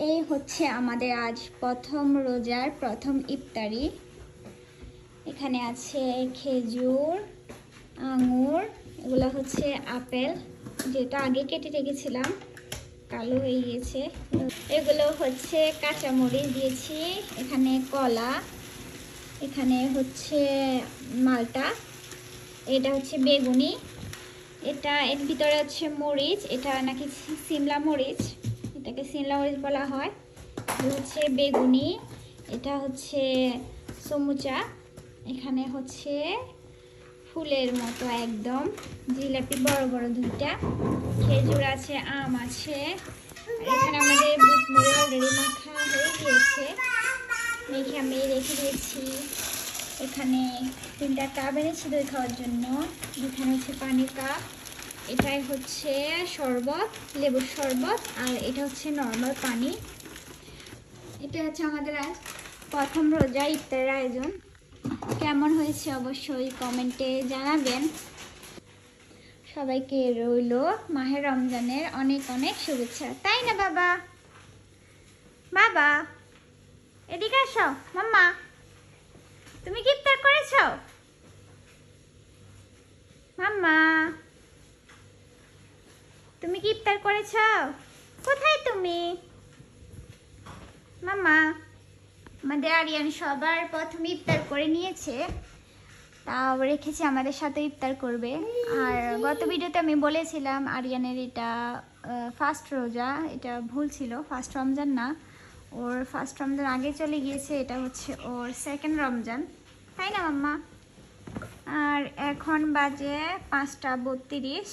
এই হচ্ছে আমাদের আজ প্রথম রোজার প্রথম ইফতারি। এখানে আছে খেজুর, আঙুর, এগুলো হচ্ছে আপেল, যেটা আগে কেটে রেখেছিলাম, কালো হয়ে গিয়েছে। এগুলো হচ্ছে কাঁচামরিচ দিয়েছি, এখানে কলা, এখানে হচ্ছে মালটা, এটা হচ্ছে বেগুনি, এর ভিতরে হচ্ছে মরিচ, এটা নাকি সিমলা মরিচ, এটাকে সিমলা মরিচ বলা হয়। এটা হচ্ছে বেগুনি, এটা হচ্ছে সমুচা, এখানে হচ্ছে ফুলের মতো একদম জিলাপি বড় বড় দুইটা, খেজুর আছে, আম আছে, আর এখানে আমাদের বুট মুড়ি অলরেডি মাখা হয়ে গিয়েছে, মেখে আমি রেখে দিয়েছি। এখানে 3টা কাপ এনেছি দই খাওয়ার জন্য, এখানে হচ্ছে পানির কাপ, এটাই হচ্ছে শরবত, লেবুর শরবত, আর এটা হচ্ছে নর্মাল পানি। এটা হচ্ছে আমাদের আজ প্রথম রোজা ইফতারের আয়োজন। কেমন হয়েছে অবশ্যই কমেন্টে জানাবেন। সবাইকে রইল মাহে রমজানের অনেক অনেক শুভেচ্ছা, তাই না বাবা? বাবা এদিকে আসো। মাম্মা, তুমি কি ইফতার করেছো? মাম্মা, তুমি কি ইফতার করেছো? কোথায় তুমি? মাম্মা, আমাদের আরিয়ান সবার প্রথমে ইফতার করে নিয়েছে, তাও রেখেছি আমাদের সাথে ইফতার করবে। আর গত ভিডিওতে আমি বলেছিলাম আরিয়ানের এটা ফার্স্ট রোজা, এটা ভুল ছিল, ফার্স্ট রমজান না, ওর ফার্স্ট রমজান আগে চলে গিয়েছে, এটা হচ্ছে ওর সেকেন্ড রমজান, তাই না মাম্মা? আর এখন বাজে 5টা 32,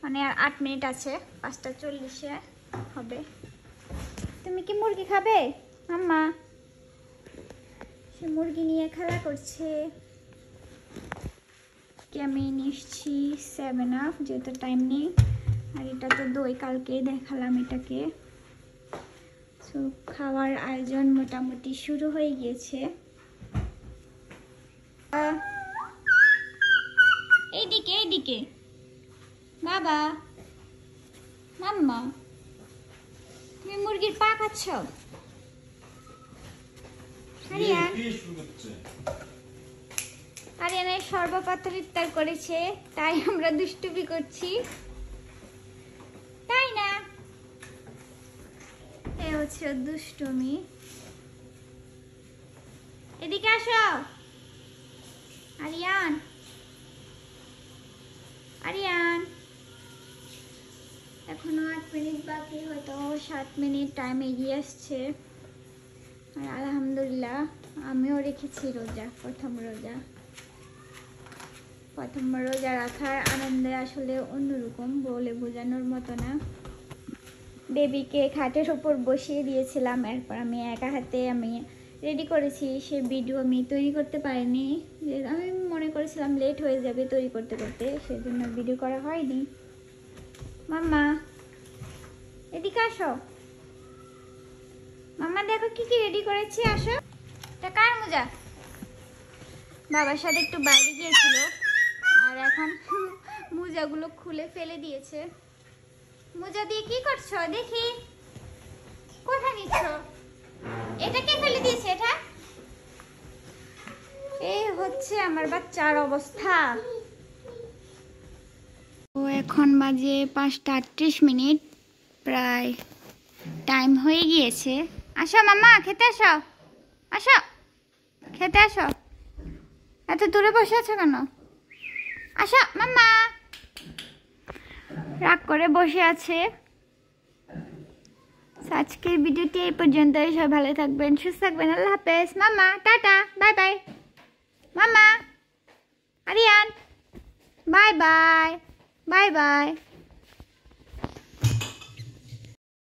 মানে আর 8 মিনিট আছে, 5টা 40-এ হবে। তুমি কি মুরগি খাবে মাম্মা? সে মুরগি নিয়ে খেলা করছে। আমি নিচ্ছি 7 আপ, যেহেতু টাইম নেই, আর এটা তো দই, কালকেই দেখালাম এটাকে। সো খাওয়ার আয়োজন মোটামুটি শুরু হয়ে গিয়েছে। এইদিকে এইদিকে বাবা। মাম্মা, তুমি মুরগির পা খাচ্ছ? আরিয়ানের সর্বপ্রথম ইফতার করেছে, তাই আমরা দুষ্টুমি করছি, তাই না? এ হচ্ছে দুষ্টুমি। এদিকে আসো আরিয়ান। আরিয়ান, এখনো 8 মিনিট বাকি, হয়তো 7 মিনিট টাইম এগিয়ে আসছে। আর আলহামদুলিল্লাহ আমিও রেখেছি রোজা, প্রথম রোজা। প্রথম রোজা রাখার আনন্দে আসলে অন্যরকম, বলে বোঝানোর মতো না। বেবিকে খাটের ওপর বসিয়ে দিয়েছিলাম, এরপর আমি একা হাতে আমি রেডি করেছি, সে ভিডিও আমি তৈরি করতে পারিনি, আমি মনে করেছিলাম লেট হয়ে যাবে তৈরি করতে করতে, সেজন্য ভিডিও করা হয়নি। মাম্মা এদিকে আসো। মাম্মা দেখো কি কি রেডি করেছি, আসো। এটা কার মোজা? বাবার সাথে একটু বাইরে গিয়েছিল, আর এখন মোজাগুলো খুলে ফেলে দিয়েছে। মোজা দিয়ে কি করছো দেখি? কোথায় নিচ্ছ? এটা কে ফেলে দিয়েছে? এটা এই হচ্ছে আমার বাচ্চার অবস্থা। ও এখন বাজে 5টা 38, প্রায় টাইম হয়ে গিয়েছে। আসো মাম্মা, খেতে আসো, আসো খেতে আসো। এত দূরে বসে আছো কেন? আসো মাম্মা। রাগ করে বসে আছে। আজকের ভিডিওটি এই পর্যন্তই। সবাই ভালো থাকবেন, সুস্থ থাকবেন, আল্লাহ হাফেজ। মাম্মা টাটা, বাই বাই। মাম্মা, Aryan, bye bye, bye by.